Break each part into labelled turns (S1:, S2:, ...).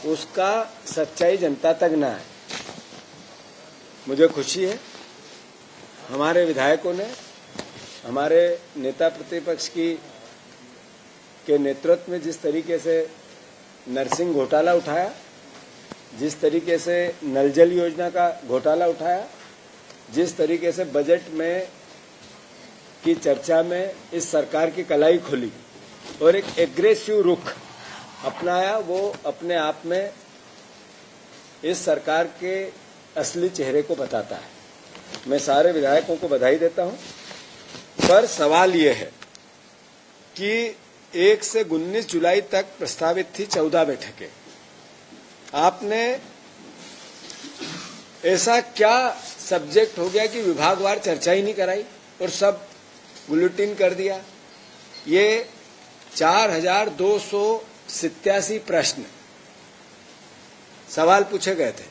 S1: उसका सच्चाई जनता तक ना है। मुझे खुशी है हमारे विधायकों ने हमारे नेता प्रतिपक्ष के नेतृत्व में जिस तरीके से नरसिंह घोटाला उठाया, जिस तरीके से नल जल योजना का घोटाला उठाया, जिस तरीके से बजट में की चर्चा में इस सरकार की कलाई खोली और एक एग्रेसिव रुख अपनाया, वो अपने आप में इस सरकार के असली चेहरे को बताता है। मैं सारे विधायकों को बधाई देता हूं, पर सवाल ये है कि 1 से 19 जुलाई तक प्रस्तावित थी 14 बैठकें। आपने ऐसा क्या सब्जेक्ट हो गया कि विभागवार चर्चा ही नहीं कराई और सब बुलेटिन कर दिया? ये 4287 प्रश्न सवाल पूछे गए थे,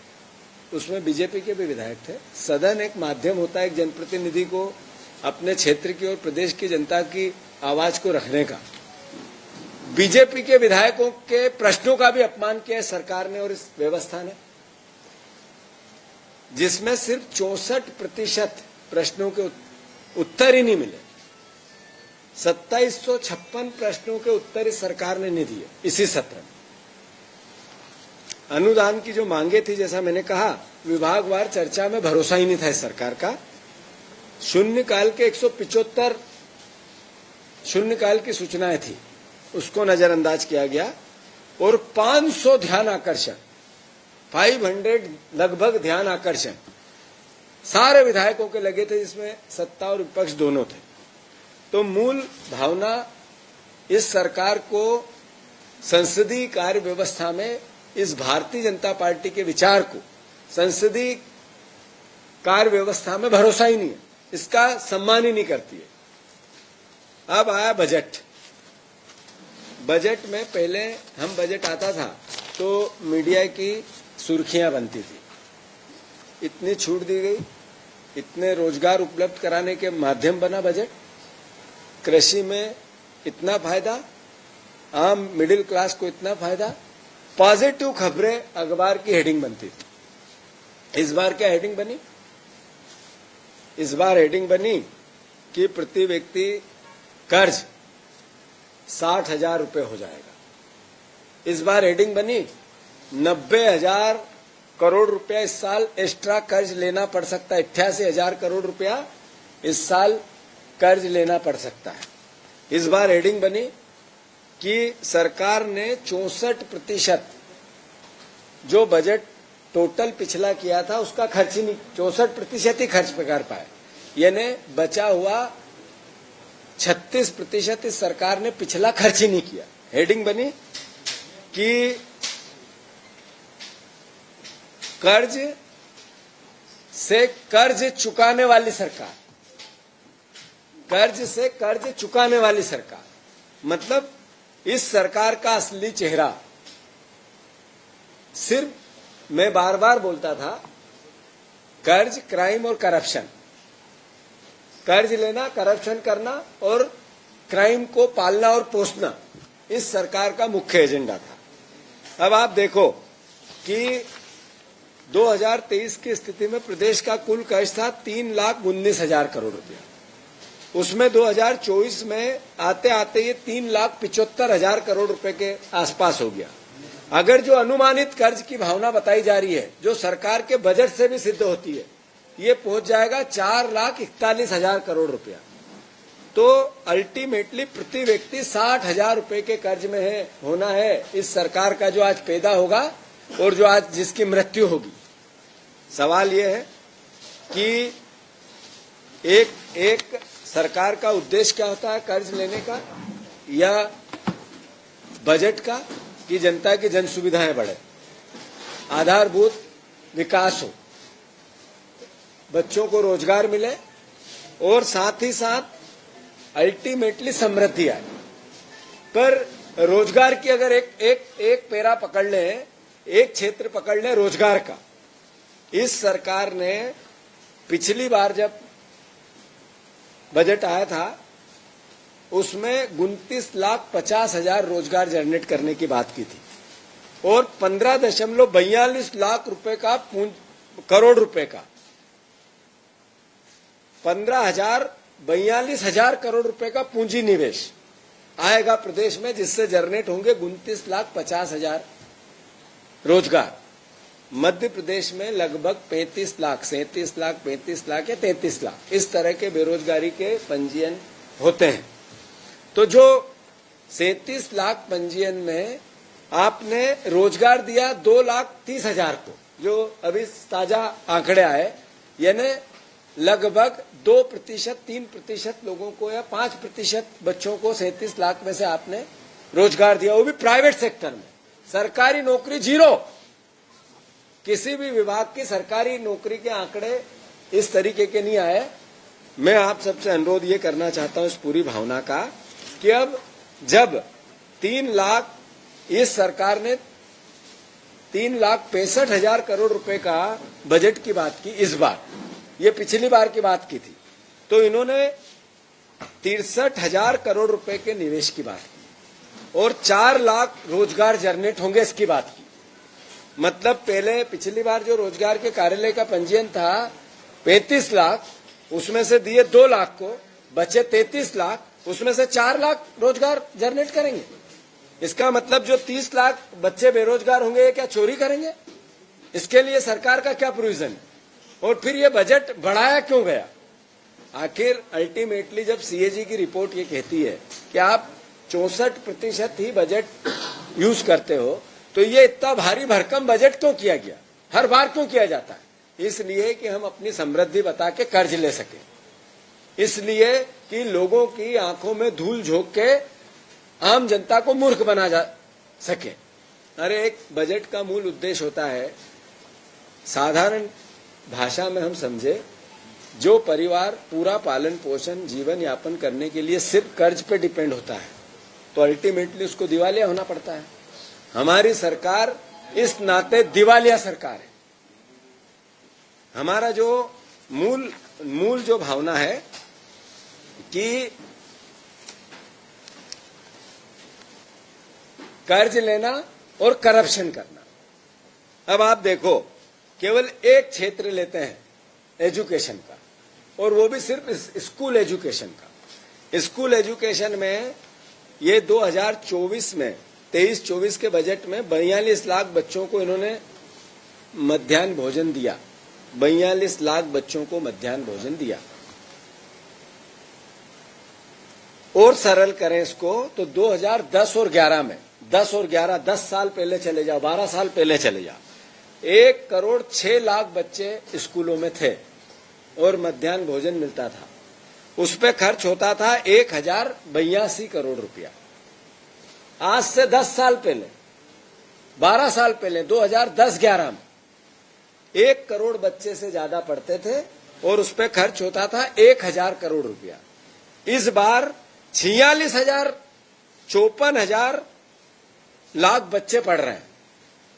S1: उसमें बीजेपी के भी विधायक थे। सदन एक माध्यम होता है एक जनप्रतिनिधि को अपने क्षेत्र की और प्रदेश की जनता की आवाज को रखने का। बीजेपी के विधायकों के प्रश्नों का भी अपमान किया है सरकार ने और इस व्यवस्था ने, जिसमें सिर्फ 64% प्रश्नों के उत्तर ही नहीं मिले। 2756 प्रश्नों के उत्तर इस सरकार ने नहीं दिए इसी सत्र में। अनुदान की जो मांगे थी, जैसा मैंने कहा, विभागवार चर्चा में भरोसा ही नहीं था इस सरकार का। शून्यकाल के 175 शून्यकाल की सूचनाएं थी, उसको नजरअंदाज किया गया और 500 ध्यान आकर्षण, 500 लगभग ध्यान आकर्षण सारे विधायकों के लगे थे, जिसमें सत्ता और विपक्ष दोनों थे। तो मूल भावना इस सरकार को संसदीय कार्य व्यवस्था में, इस भारतीय जनता पार्टी के विचार को संसदीय कार्य व्यवस्था में भरोसा ही नहीं है, इसका सम्मान ही नहीं करती है। अब आया बजट। बजट में पहले हम बजट आता था तो मीडिया की सुर्खियां बनती थी, इतनी छूट दी गई, इतने रोजगार उपलब्ध कराने के माध्यम बना बजट, कृषि में इतना फायदा, आम मिडिल क्लास को इतना फायदा, पॉजिटिव खबरें अखबार की हेडिंग बनती थी। इस बार क्या हेडिंग बनी? इस बार हेडिंग बनी कि प्रति व्यक्ति कर्ज 60,000 रुपये हो जाएगा। इस बार हेडिंग बनी 90,000 करोड़ रुपया इस साल एक्स्ट्रा कर्ज लेना पड़ सकता है। 88,000 करोड़ रुपया इस साल कर्ज लेना पड़ सकता है। इस बार हेडिंग बनी कि सरकार ने 64% जो बजट टोटल पिछला किया था उसका खर्च ही नहीं, 64% ही खर्च कर पाए, यानी बचा हुआ 36% इस सरकार ने पिछला खर्च ही नहीं किया। हेडिंग बनी कि कर्ज से कर्ज चुकाने वाली सरकार, कर्ज से कर्ज चुकाने वाली सरकार, मतलब इस सरकार का असली चेहरा सिर्फ, मैं बार बार बोलता था, कर्ज, क्राइम और करप्शन, कर्ज लेना, करप्शन करना और क्राइम को पालना और पोसना इस सरकार का मुख्य एजेंडा था। अब आप देखो कि 2023 की स्थिति में प्रदेश का कुल कर्ज था 3,19,000 करोड़ रुपया। उसमें 2024 में आते आते ये 3,75,000 करोड़ रुपए के आसपास हो गया। अगर जो अनुमानित कर्ज की भावना बताई जा रही है, जो सरकार के बजट से भी सिद्ध होती है, ये पहुंच जाएगा 4,41,000 करोड़ रुपया। तो अल्टीमेटली प्रति व्यक्ति 60,000 रुपए के कर्ज में होना है इस सरकार का, जो आज पैदा होगा और जो आज जिसकी मृत्यु होगी। सवाल ये है कि एक सरकार का उद्देश्य क्या होता है कर्ज लेने का या बजट का, कि जनता की जन सुविधाएं बढ़े, आधारभूत विकास हो, बच्चों को रोजगार मिले और साथ ही साथ अल्टीमेटली समृद्धि आए। पर रोजगार की अगर एक पैरा पकड़ लें, एक क्षेत्र पकड़ लें रोजगार का, इस सरकार ने पिछली बार जब बजट आया था उसमें 29,50,000 रोजगार जनरेट करने की बात की थी। और 15.42 लाख रुपए का करोड़ रुपए का 42,000 करोड़ रुपए का पूंजी निवेश आएगा प्रदेश में, जिससे जनरेट होंगे 29,50,000 रोजगार। मध्य प्रदेश में लगभग 35 लाख, 37 लाख, 35 लाख या 33 लाख इस तरह के बेरोजगारी के पंजीयन होते हैं। तो जो 37 लाख पंजीयन में आपने रोजगार दिया 2,30,000 को, जो अभी ताजा आंकड़े आए, यानी लगभग 2%, 3% लोगों को या 5% बच्चों को 37 लाख में से आपने रोजगार दिया, वो भी प्राइवेट सेक्टर में। सरकारी नौकरी जीरो। किसी भी विभाग की सरकारी नौकरी के आंकड़े इस तरीके के नहीं आए। मैं आप सबसे अनुरोध ये करना चाहता हूं इस पूरी भावना का कि अब जब 3 लाख, इस सरकार ने 3,65,000 करोड़ रुपए का बजट की बात की इस बार, ये पिछली बार की बात की थी, तो इन्होंने 63,000 करोड़ रुपए के निवेश की बात की और 4 लाख रोजगार जनरेट होंगे इसकी बात की। मतलब पहले पिछली बार जो रोजगार के कार्यालय का पंजीयन था 35 लाख, उसमें से दिए 2 लाख को, बचे 33 लाख, उसमें से 4 लाख रोजगार जनरेट करेंगे। इसका मतलब जो 30 लाख बच्चे बेरोजगार होंगे, ये क्या चोरी करेंगे? इसके लिए सरकार का क्या प्रोविजन है? और फिर ये बजट बढ़ाया क्यों गया? आखिर अल्टीमेटली जब सीएजी की रिपोर्ट ये कहती है कि आप 64% ही बजट यूज करते हो, तो ये इतना भारी भरकम बजट क्यों किया गया? हर बार क्यों किया जाता है? इसलिए कि हम अपनी समृद्धि बता के कर्ज ले सके, इसलिए कि लोगों की आंखों में धूल झोंक के आम जनता को मूर्ख बना जा सके। अरे एक बजट का मूल उद्देश्य होता है, साधारण भाषा में हम समझे, जो परिवार पूरा पालन पोषण जीवन यापन करने के लिए सिर्फ कर्ज पे डिपेंड होता है, तो अल्टीमेटली उसको दिवालिया होना पड़ता है। हमारी सरकार इस नाते दिवालिया सरकार है। हमारा जो मूल जो भावना है कि कर्ज लेना और करप्शन करना। अब आप देखो, केवल एक क्षेत्र लेते हैं एजुकेशन का, और वो भी सिर्फ स्कूल एजुकेशन का। स्कूल एजुकेशन में ये 2024 में 23-24 के बजट में 42 लाख बच्चों को इन्होंने मध्याह्न भोजन दिया। 42 लाख बच्चों को मध्याह्न भोजन दिया। और सरल करें इसको तो 2010 और 11 में, 10 और 11, 10 साल पहले चले जाओ, 12 साल पहले चले जाओ, 1,06,00,000 बच्चे स्कूलों में थे और मध्याह्न भोजन मिलता था। उस पे खर्च होता था 1,082 करोड़ रुपया। आज से 10 साल पहले, 12 साल पहले, 2010-11 में 1 करोड़ बच्चे से ज्यादा पढ़ते थे और उस पे खर्च होता था 1,000 करोड़ रुपया। इस बार 46,000, 54,000 लाख बच्चे पढ़ रहे हैं।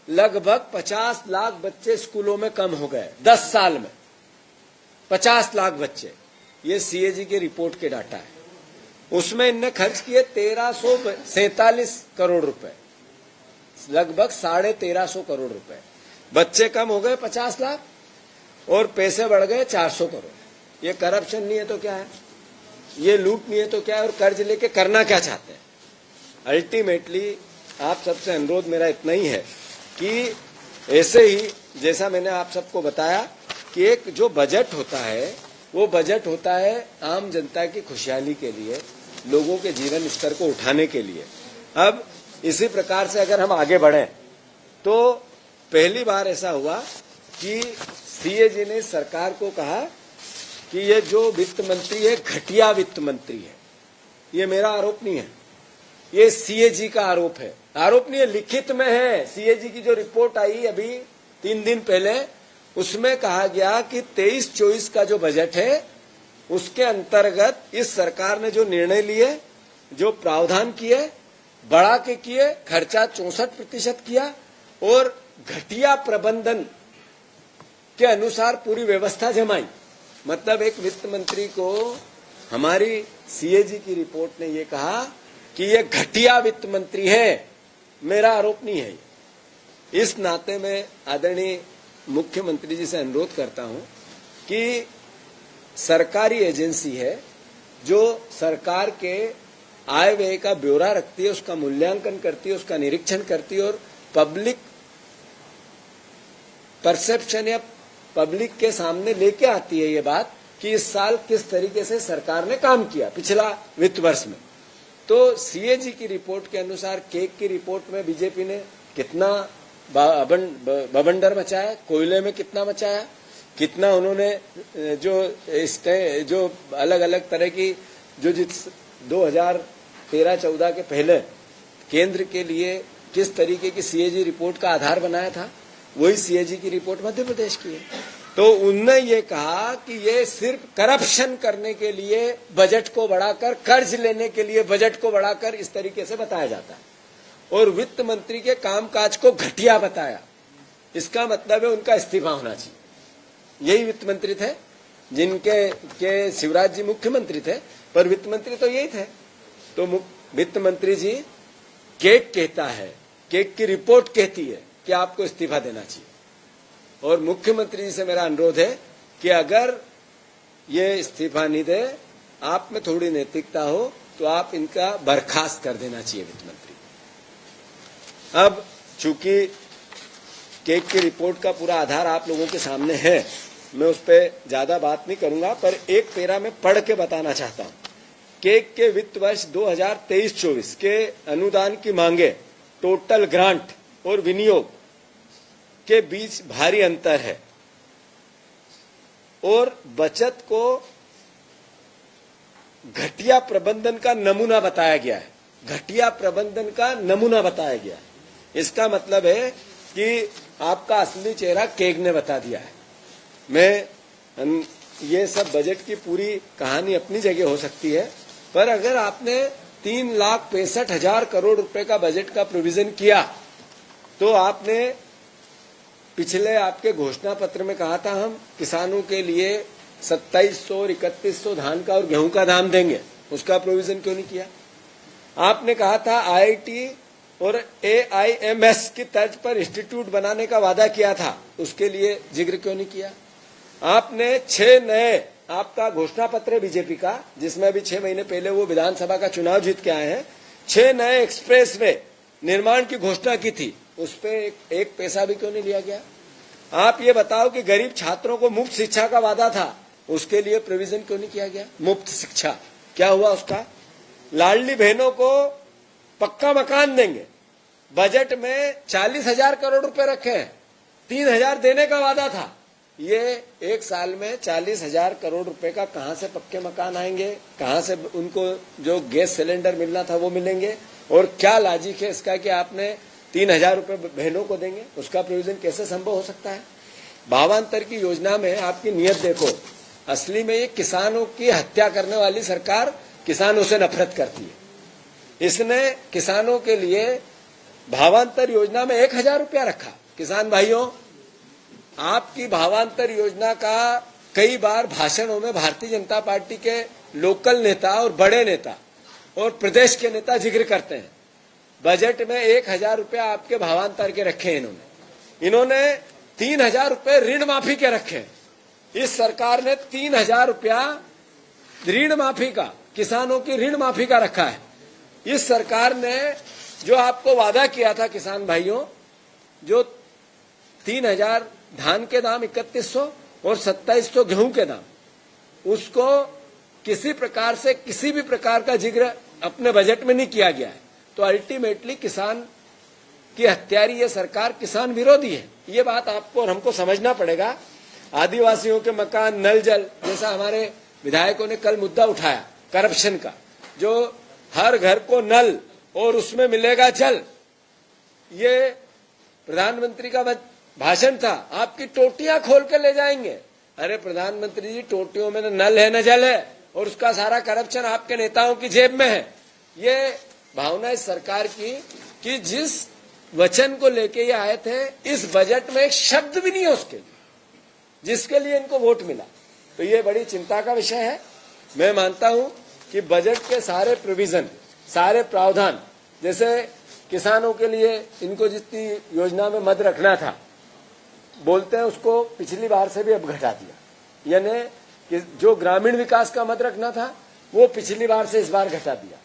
S1: लगभग 50 लाख बच्चे स्कूलों में कम हो गए 10 साल में। 50 लाख बच्चे, ये सीएजी की रिपोर्ट के डाटा है। उसमें इनने खर्च किए 1,347 करोड़ रुपए, लगभग 1,350 करोड़ रुपए। बच्चे कम हो गए 50 लाख और पैसे बढ़ गए 400 करोड़। ये करप्शन नहीं है तो क्या है? ये लूट नहीं है तो क्या है? और कर्ज लेके करना क्या चाहते हैं? अल्टीमेटली आप सबसे अनुरोध मेरा इतना ही है कि ऐसे ही जैसा मैंने आप सबको बताया कि एक जो बजट होता है, वो बजट होता है आम जनता की खुशहाली के लिए, लोगों के जीवन स्तर को उठाने के लिए। अब इसी प्रकार से अगर हम आगे बढ़ें तो पहली बार ऐसा हुआ कि सीएजी ने सरकार को कहा कि ये जो वित्त मंत्री है घटिया वित्त मंत्री है। ये मेरा आरोप नहीं है, ये सीएजी का आरोप है। आरोप नहीं है, लिखित में है। सीएजी की जो रिपोर्ट आई अभी 3 दिन पहले, उसमें कहा गया कि 23-24 का जो बजट है उसके अंतर्गत इस सरकार ने जो निर्णय लिए, जो प्रावधान किए, बढ़ा के किए, खर्चा 64% किया और घटिया प्रबंधन के अनुसार पूरी व्यवस्था जमाई। मतलब एक वित्त मंत्री को हमारी सीएजी की रिपोर्ट ने ये कहा कि ये घटिया वित्त मंत्री है। मेरा आरोप नहीं है, इस नाते मैं आदरणीय मुख्यमंत्री जी से अनुरोध करता हूं कि सरकारी एजेंसी है जो सरकार के आय व्यय का ब्यौरा रखती है, उसका मूल्यांकन करती है, उसका निरीक्षण करती है और पब्लिक परसेप्शन या पब्लिक के सामने लेके आती है ये बात कि इस साल किस तरीके से सरकार ने काम किया पिछला वित्त वर्ष में। तो सीएजी की रिपोर्ट के अनुसार केक की रिपोर्ट में बीजेपी ने कितना बवंडर मचाया, कोयले में कितना मचाया, कितना उन्होंने जो अलग अलग तरह की जो 2013-14 के पहले केंद्र के लिए किस तरीके की सीएजी रिपोर्ट का आधार बनाया था, वही सीएजी की रिपोर्ट मध्य प्रदेश की है। तो उनने ये कहा कि ये सिर्फ करप्शन करने के लिए बजट को बढ़ाकर, कर्ज लेने के लिए बजट को बढ़ाकर इस तरीके से बताया जाता है और वित्त मंत्री के कामकाज को घटिया बताया। इसका मतलब है उनका इस्तीफा होना चाहिए। यही वित्त मंत्री थे जिनके शिवराज जी मुख्यमंत्री थे, पर वित्त मंत्री तो यही थे। तो वित्त मंत्री जी केक कहता है, केक की रिपोर्ट कहती है कि आपको इस्तीफा देना चाहिए और मुख्यमंत्री जी से मेरा अनुरोध है कि अगर ये इस्तीफा नहीं दे, आप में थोड़ी नैतिकता हो तो आप इनका बर्खास्त कर देना चाहिए वित्त मंत्री। अब चूंकि केक की रिपोर्ट का पूरा आधार आप लोगों के सामने है, मैं उस पर ज्यादा बात नहीं करूंगा, पर एक पेरा में पढ़ के बताना चाहता हूं। केक के वित्त वर्ष 2023-24 के अनुदान की मांगे, टोटल ग्रांट और विनियोग के बीच भारी अंतर है और बचत को घटिया प्रबंधन का नमूना बताया गया है। घटिया प्रबंधन का नमूना बताया गया है। इसका मतलब है कि आपका असली चेहरा केक ने बता दिया है। ये सब बजट की पूरी कहानी अपनी जगह हो सकती है, पर अगर आपने 3,65,000 करोड़ रुपए का बजट का प्रोविजन किया तो आपने पिछले आपके घोषणा पत्र में कहा था हम किसानों के लिए 2700 और 3100 धान का और गेहूं का दाम देंगे, उसका प्रोविजन क्यों नहीं किया? आपने कहा था आईआईटी और एआईएमएस की तर्ज पर इंस्टीट्यूट बनाने का वादा किया था, उसके लिए जिक्र क्यों नहीं किया? आपने 6 नए, आपका घोषणा पत्र है बीजेपी का जिसमें अभी 6 महीने पहले वो विधानसभा का चुनाव जीत के आए हैं, 6 नए एक्सप्रेसवे निर्माण की घोषणा की थी, उस पे एक पैसा भी क्यों नहीं लिया गया? आप ये बताओ कि गरीब छात्रों को मुफ्त शिक्षा का वादा था, उसके लिए प्रोविजन क्यों नहीं किया गया? मुफ्त शिक्षा क्या हुआ उसका? लाडली बहनों को पक्का मकान देंगे, बजट में 40,000 करोड़ रुपए रखे हैं, 3,000 देने का वादा था। ये एक साल में 40,000 करोड़ रुपए का कहां से पक्के मकान आएंगे? कहां से उनको जो गैस सिलेंडर मिलना था वो मिलेंगे? और क्या लॉजिक है इसका कि आपने 3,000 रुपए बहनों को देंगे? उसका प्रोविजन कैसे संभव हो सकता है? भावांतर की योजना में आपकी नीयत देखो, असली में ये किसानों की हत्या करने वाली सरकार किसानों से नफरत करती है। इसने किसानों के लिए भावांतर योजना में 1,000 रुपया रखा। किसान भाइयों, आपकी भावांतर योजना का कई बार भाषणों में भारतीय जनता पार्टी के लोकल नेता और बड़े नेता और प्रदेश के नेता जिक्र करते हैं। बजट में 1,000 रुपया आपके भावांतर के रखे हैं इन्होंने 3,000 रुपये ऋण माफी के रखे हैं। इस सरकार ने 3,000 रुपया ऋण माफी का, किसानों की ऋण माफी का रखा है। इस सरकार ने जो आपको वादा किया था किसान भाइयों, जो 3,000 धान के दाम 3100 और 2700 गेहूं के दाम, उसको किसी प्रकार से किसी भी प्रकार का जिक्र अपने बजट में नहीं किया गया है। तो अल्टीमेटली किसान की हत्यारी ये सरकार किसान विरोधी है। ये बात आपको और हमको समझना पड़ेगा। आदिवासियों के मकान, नल जल, जैसा हमारे विधायकों ने कल मुद्दा उठाया करप्शन का, जो हर घर को नल और उसमें मिलेगा जल, ये प्रधानमंत्री का भाषण था। आपकी टोटियां खोल के ले जाएंगे। अरे प्रधानमंत्री जी, टोटियों में न नल है न जल है और उसका सारा करप्शन आपके नेताओं की जेब में है। ये भावना इस सरकार की कि जिस वचन को लेके ये आए थे, इस बजट में एक शब्द भी नहीं है उसके लिए, जिसके लिए इनको वोट मिला। तो ये बड़ी चिंता का विषय है। मैं मानता हूं कि बजट के सारे प्रोविजन, सारे प्रावधान, जैसे किसानों के लिए इनको जितनी योजना में मद रखना था, बोलते हैं उसको पिछली बार से भी अब घटा दिया। यानी कि जो ग्रामीण विकास का मद रखना था वो पिछली बार से इस बार घटा दिया।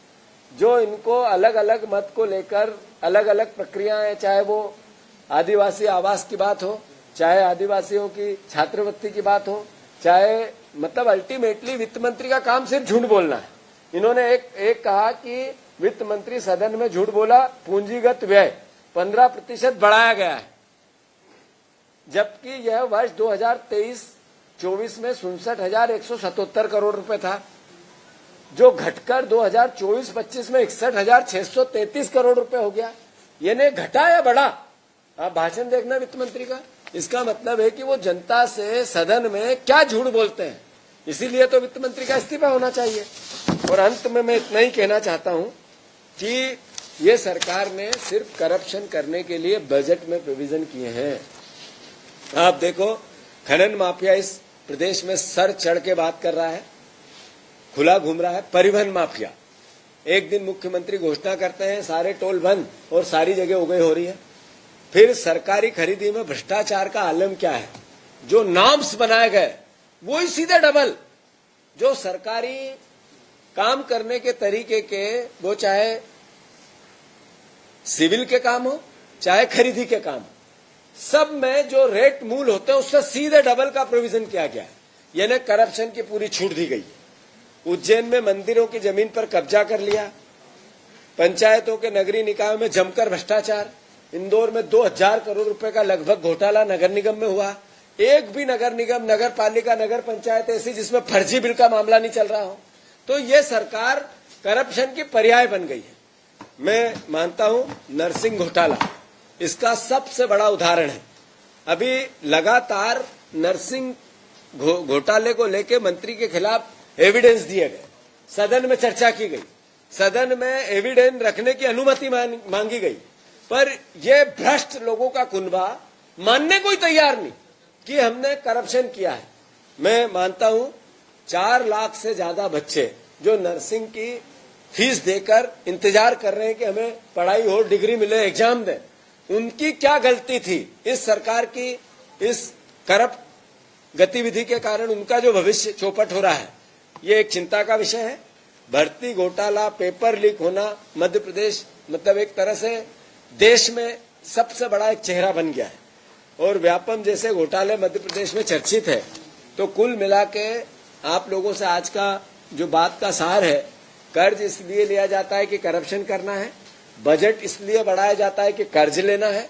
S1: जो इनको अलग अलग मद को लेकर अलग अलग प्रक्रियाएं, चाहे वो आदिवासी आवास की बात हो, चाहे आदिवासियों की छात्रवृत्ति की बात हो, चाहे मतलब अल्टीमेटली वित्त मंत्री का काम सिर्फ झूठ बोलना है। इन्होंने एक कहा कि वित्त मंत्री सदन में झूठ बोला, पूंजीगत व्यय 15% बढ़ाया गया है, जबकि यह वर्ष 2023-24 में 67,177 करोड़ रुपए था, जो घटकर 2024-25 में 61,633 करोड़ रुपए हो गया। यानी घटा या बढ़ा? आप भाषण देखना वित्त मंत्री का, इसका मतलब है कि वो जनता से सदन में क्या झूठ बोलते हैं। इसीलिए तो वित्त मंत्री का इस्तीफा होना चाहिए। और अंत में मैं इतना ही कहना चाहता हूं कि ये सरकार ने सिर्फ करप्शन करने के लिए बजट में प्रोविजन किए हैं। आप देखो, खनन माफिया इस प्रदेश में सर चढ़ के बात कर रहा है, खुला घूम रहा है। परिवहन माफिया, एक दिन मुख्यमंत्री घोषणा करते हैं सारे टोल बंद और सारी जगह उगई हो रही है। फिर सरकारी खरीदी में भ्रष्टाचार का आलम क्या है? जो नॉर्म्स बनाए गए वो ही सीधे डबल। जो सरकारी काम करने के तरीके के, वो चाहे सिविल के काम हो चाहे खरीदी के काम हो, सब में जो रेट मूल होते हैं उससे सीधे डबल का प्रोविजन किया गया है। यानी करप्शन की पूरी छूट दी गई है। उज्जैन में मंदिरों की जमीन पर कब्जा कर लिया, पंचायतों के नगरीय निकायों में जमकर भ्रष्टाचार, इंदौर में 2000 करोड़ रुपए का लगभग घोटाला नगर निगम में हुआ। एक भी नगर निगम, नगर पालिका, नगर पंचायत ऐसी जिसमें फर्जी बिल का मामला नहीं चल रहा हो। तो ये सरकार करप्शन की पर्याय बन गई है। मैं मानता हूं नर्सिंग घोटाला इसका सबसे बड़ा उदाहरण है। अभी लगातार नर्सिंग घोटाले को लेकर मंत्री के खिलाफ एविडेंस दिए गए, सदन में चर्चा की गई, सदन में एविडेंस रखने की अनुमति मांगी गई, पर ये भ्रष्ट लोगों का कुनबा मानने को ही तैयार नहीं कि हमने करप्शन किया है। मैं मानता हूं 4 लाख से ज्यादा बच्चे जो नर्सिंग की फीस देकर इंतजार कर रहे हैं कि हमें पढ़ाई हो, डिग्री मिले, एग्जाम दें, उनकी क्या गलती थी? इस सरकार की इस करप्ट गतिविधि के कारण उनका जो भविष्य चौपट हो रहा है, ये एक चिंता का विषय है। भर्ती घोटाला, पेपर लीक होना, मध्य प्रदेश मतलब एक तरह से देश में सबसे बड़ा एक चेहरा बन गया है और व्यापम जैसे घोटाले मध्य प्रदेश में चर्चित है। तो कुल मिला के आप लोगों से आज का जो बात का सार है, कर्ज इसलिए लिया जाता है कि करप्शन करना है, बजट इसलिए बढ़ाया जाता है कि कर्ज लेना है।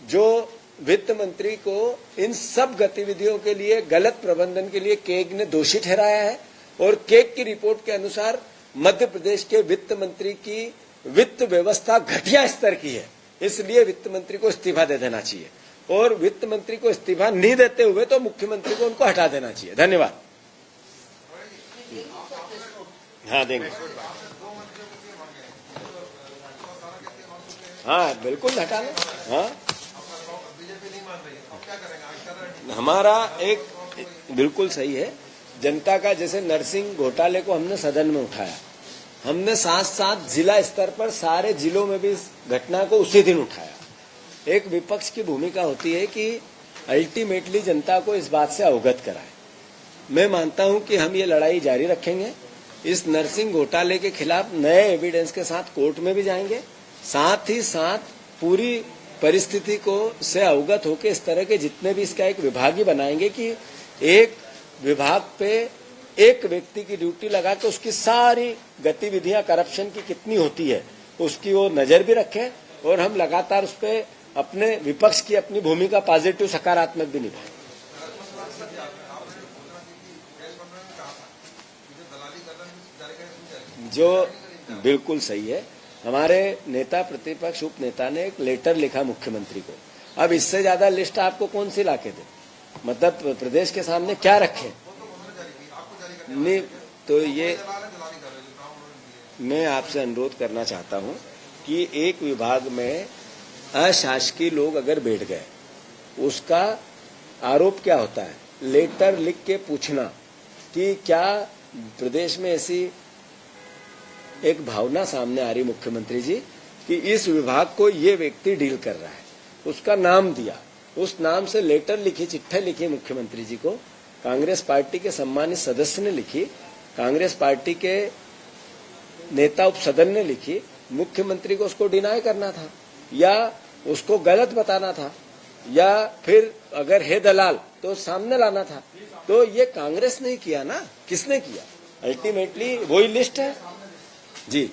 S1: जो वित्त मंत्री को इन सब गतिविधियों के लिए, गलत प्रबंधन के लिए केग ने दोषी ठहराया है और केग की रिपोर्ट के अनुसार मध्य प्रदेश के वित्त मंत्री की वित्त व्यवस्था घटिया स्तर की है। इसलिए वित्त मंत्री को इस्तीफा दे देना चाहिए और वित्त मंत्री को इस्तीफा नहीं देते हुए तो मुख्यमंत्री को उनको हटा देना चाहिए। धन्यवाद। हाँ, देंगे। हाँ, बिल्कुल हटा लें। हाँ, हमारा एक बिल्कुल सही है। जनता का, जैसे नर्सिंग घोटाले को हमने सदन में उठाया, हमने साथ साथ जिला स्तर पर सारे जिलों में भी इस घटना को उसी दिन उठाया। एक विपक्ष की भूमिका होती है कि अल्टीमेटली जनता को इस बात से अवगत कराए। मैं मानता हूं कि हम ये लड़ाई जारी रखेंगे। इस नर्सिंग घोटाले के खिलाफ नए एविडेंस के साथ कोर्ट में भी जाएंगे, साथ ही साथ पूरी परिस्थिति को से अवगत होकर इस तरह के जितने भी इसका एक विभाग ही बनाएंगे कि एक विभाग पे एक व्यक्ति की ड्यूटी लगा के उसकी सारी गतिविधियां करप्शन की कितनी होती है उसकी वो नजर भी रखें और हम लगातार उस पर अपने विपक्ष की अपनी भूमिका पॉजिटिव सकारात्मक भी निभाएं। जो बिल्कुल सही है, हमारे नेता प्रतिपक्ष उप नेता ने एक लेटर लिखा मुख्यमंत्री को। अब इससे ज्यादा लिस्ट आपको कौन सी लाके दे? मतलब प्रदेश के सामने क्या रखें? नहीं, तो ये मैं आपसे अनुरोध करना चाहता हूं कि एक विभाग में अशासकीय लोग अगर बैठ गए, उसका आरोप क्या होता है? लेटर लिख के पूछना कि क्या प्रदेश में ऐसी एक भावना सामने आ रही मुख्यमंत्री जी कि इस विभाग को ये व्यक्ति डील कर रहा है, उसका नाम दिया, उस नाम से लेटर लिखी, चिट्ठी लिखी मुख्यमंत्री जी को, कांग्रेस पार्टी के सम्मानित सदस्य ने लिखी, कांग्रेस पार्टी के नेता उपसदन ने लिखी, मुख्यमंत्री को उसको डिनाई करना था या उसको गलत बताना था या फिर अगर है दलाल तो सामने लाना था। तो ये कांग्रेस ने किया ना, किसने किया? अल्टीमेटली वही लिस्ट है जी।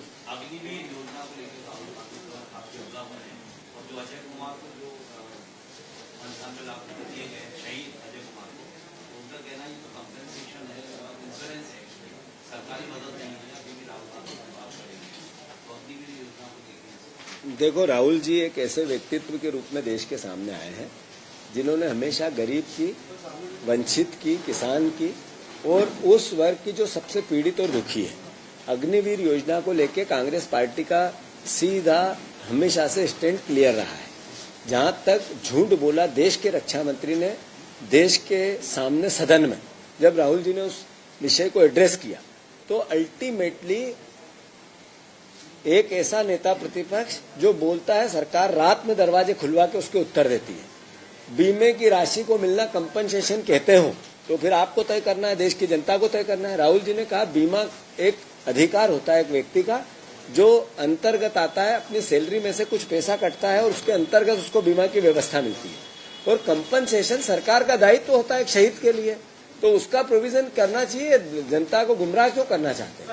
S1: देखो, राहुल जी एक ऐसे व्यक्तित्व के रूप में देश के सामने आए हैं जिन्होंने हमेशा गरीब की, वंचित की, किसान की और उस वर्ग की जो सबसे पीड़ित और दुखी है। अग्निवीर योजना को लेकर कांग्रेस पार्टी का सीधा हमेशा से स्टैंड क्लियर रहा है। जहां तक झूठ बोला देश के रक्षा मंत्री ने देश के सामने सदन में, जब राहुल जी ने उस विषय को एड्रेस किया, तो अल्टीमेटली एक ऐसा नेता प्रतिपक्ष जो बोलता है सरकार रात में दरवाजे खुलवा के उसके उत्तर देती है। बीमे की राशि को मिलना कंपनसेशन कहते हो तो फिर आपको तय करना है, देश की जनता को तय करना है। राहुल जी ने कहा बीमा एक अधिकार होता है एक व्यक्ति का जो अंतर्गत आता है, अपनी सैलरी में से कुछ पैसा कटता है और उसके अंतर्गत उसको बीमा की व्यवस्था मिलती है। और कंपनसेशन सरकार का दायित्व होता है एक शहीद के लिए, तो उसका प्रोविजन करना चाहिए। जनता को गुमराह क्यों करना चाहते हैं?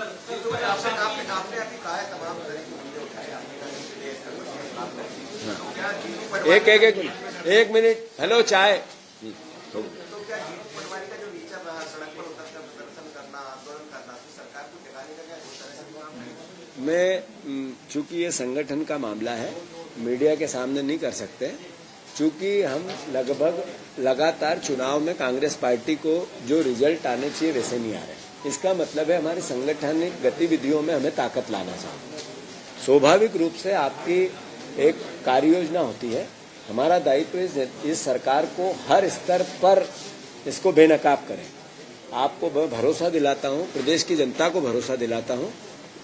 S1: एक मिनट, हेलो चाय। मैं चूंकि ये संगठन का मामला है, मीडिया के सामने नहीं कर सकते, चूंकि हम लगभग लगातार चुनाव में कांग्रेस पार्टी को जो रिजल्ट आने चाहिए वैसे नहीं आ रहे। इसका मतलब है हमारी संगठनिक गतिविधियों में हमें ताकत लाना चाहिए। स्वाभाविक रूप से आपकी एक कार्य योजना होती है, हमारा दायित्व इस सरकार को हर स्तर पर इसको बेनकाब करें। आपको भरोसा दिलाता हूं, प्रदेश की जनता को भरोसा दिलाता हूं,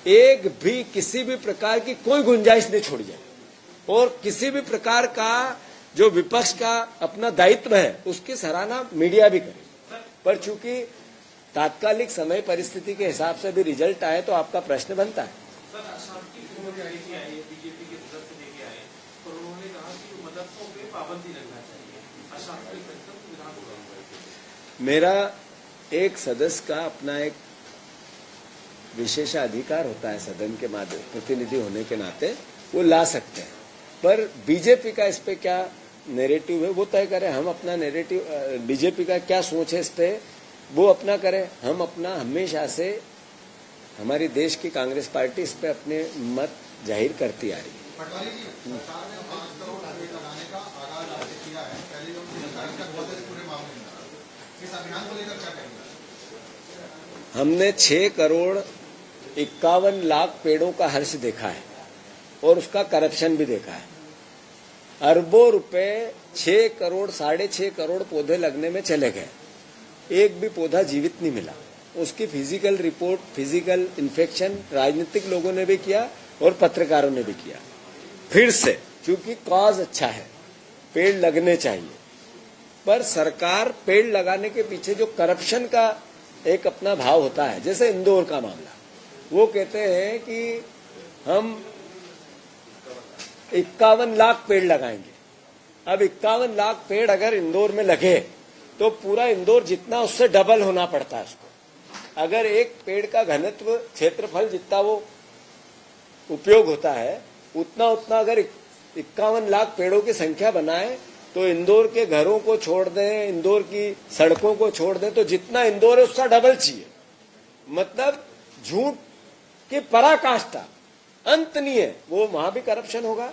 S1: एक भी किसी भी प्रकार की कोई गुंजाइश नहीं छोड़ी जाए और किसी भी प्रकार का जो विपक्ष का अपना दायित्व है उसकी सराहना मीडिया भी करे। पर चूंकि तात्कालिक समय परिस्थिति के हिसाब से भी रिजल्ट आए तो आपका प्रश्न बनता है। मेरा एक सदस्य का अपना एक विशेषाधिकार होता है, सदन के माध्यम प्रतिनिधि होने के नाते वो ला सकते हैं, पर बीजेपी का इस पे क्या नैरेटिव है वो तय करें। हम अपना नैरेटिव, बीजेपी का क्या सोच है इस पे वो अपना करें। हम अपना हमेशा से, हमारी देश की कांग्रेस पार्टी इस पे अपने मत जाहिर करती आ रही है।
S2: पटवारी जी, सरकार ने 5 करोड़ लगाने का आगाज किया है, पहले पूरे मामले में इस अभियान को लेकर क्या कहेंगे?
S1: हमने 6 करोड़ 51 लाख पेड़ों का हर्ष देखा है और उसका करप्शन भी देखा है। अरबों रुपए 6 करोड़ 6.5 करोड़ पौधे लगने में चले गए, एक भी पौधा जीवित नहीं मिला। उसकी फिजिकल रिपोर्ट, फिजिकल इन्फेक्शन राजनीतिक लोगों ने भी किया और पत्रकारों ने भी किया। फिर से क्योंकि कॉज अच्छा है, पेड़ लगने चाहिए, पर सरकार पेड़ लगाने के पीछे जो करप्शन का एक अपना भाव होता है, जैसे इंदौर का मामला, वो कहते हैं कि हम 51 लाख पेड़ लगाएंगे। अब 51 लाख पेड़ अगर इंदौर में लगे तो पूरा इंदौर जितना उससे डबल होना पड़ता है उसको। अगर एक पेड़ का घनत्व, क्षेत्रफल जितना वो उपयोग होता है, उतना अगर 51 लाख पेड़ों की संख्या बनाए तो इंदौर के घरों को छोड़ दें, इंदौर की सड़कों को छोड़ दें, तो जितना इंदौर है उसका डबल चाहिए। मतलब झूठ की पराकाष्ठा, अंत नहीं है। वो वहां भी करप्शन होगा,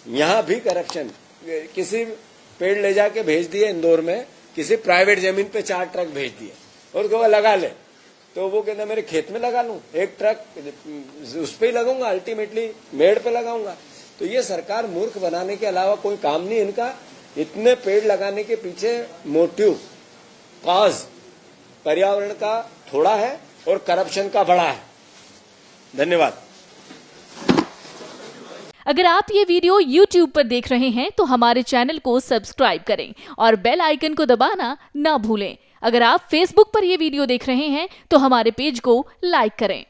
S1: यहां भी करप्शन। किसी पेड़ ले जाके भेज दिए इंदौर में, किसी प्राइवेट जमीन पे 4 ट्रक भेज दिए और उसको लगा ले, तो वो कहना मेरे खेत में लगा लूं, 1 ट्रक उस पे ही लगाऊंगा, अल्टीमेटली मेड़ पे लगाऊंगा। तो ये सरकार मूर्ख बनाने के अलावा कोई काम नहीं इनका। इतने पेड़ लगाने के पीछे मोटिव, कॉज पर्यावरण का थोड़ा है और करप्शन का बड़ा है। धन्यवाद।
S3: अगर आप ये वीडियो YouTube पर देख रहे हैं तो हमारे चैनल को सब्सक्राइब करें और बेल आइकन को दबाना ना भूलें। अगर आप Facebook पर ये वीडियो देख रहे हैं तो हमारे पेज को लाइक करें।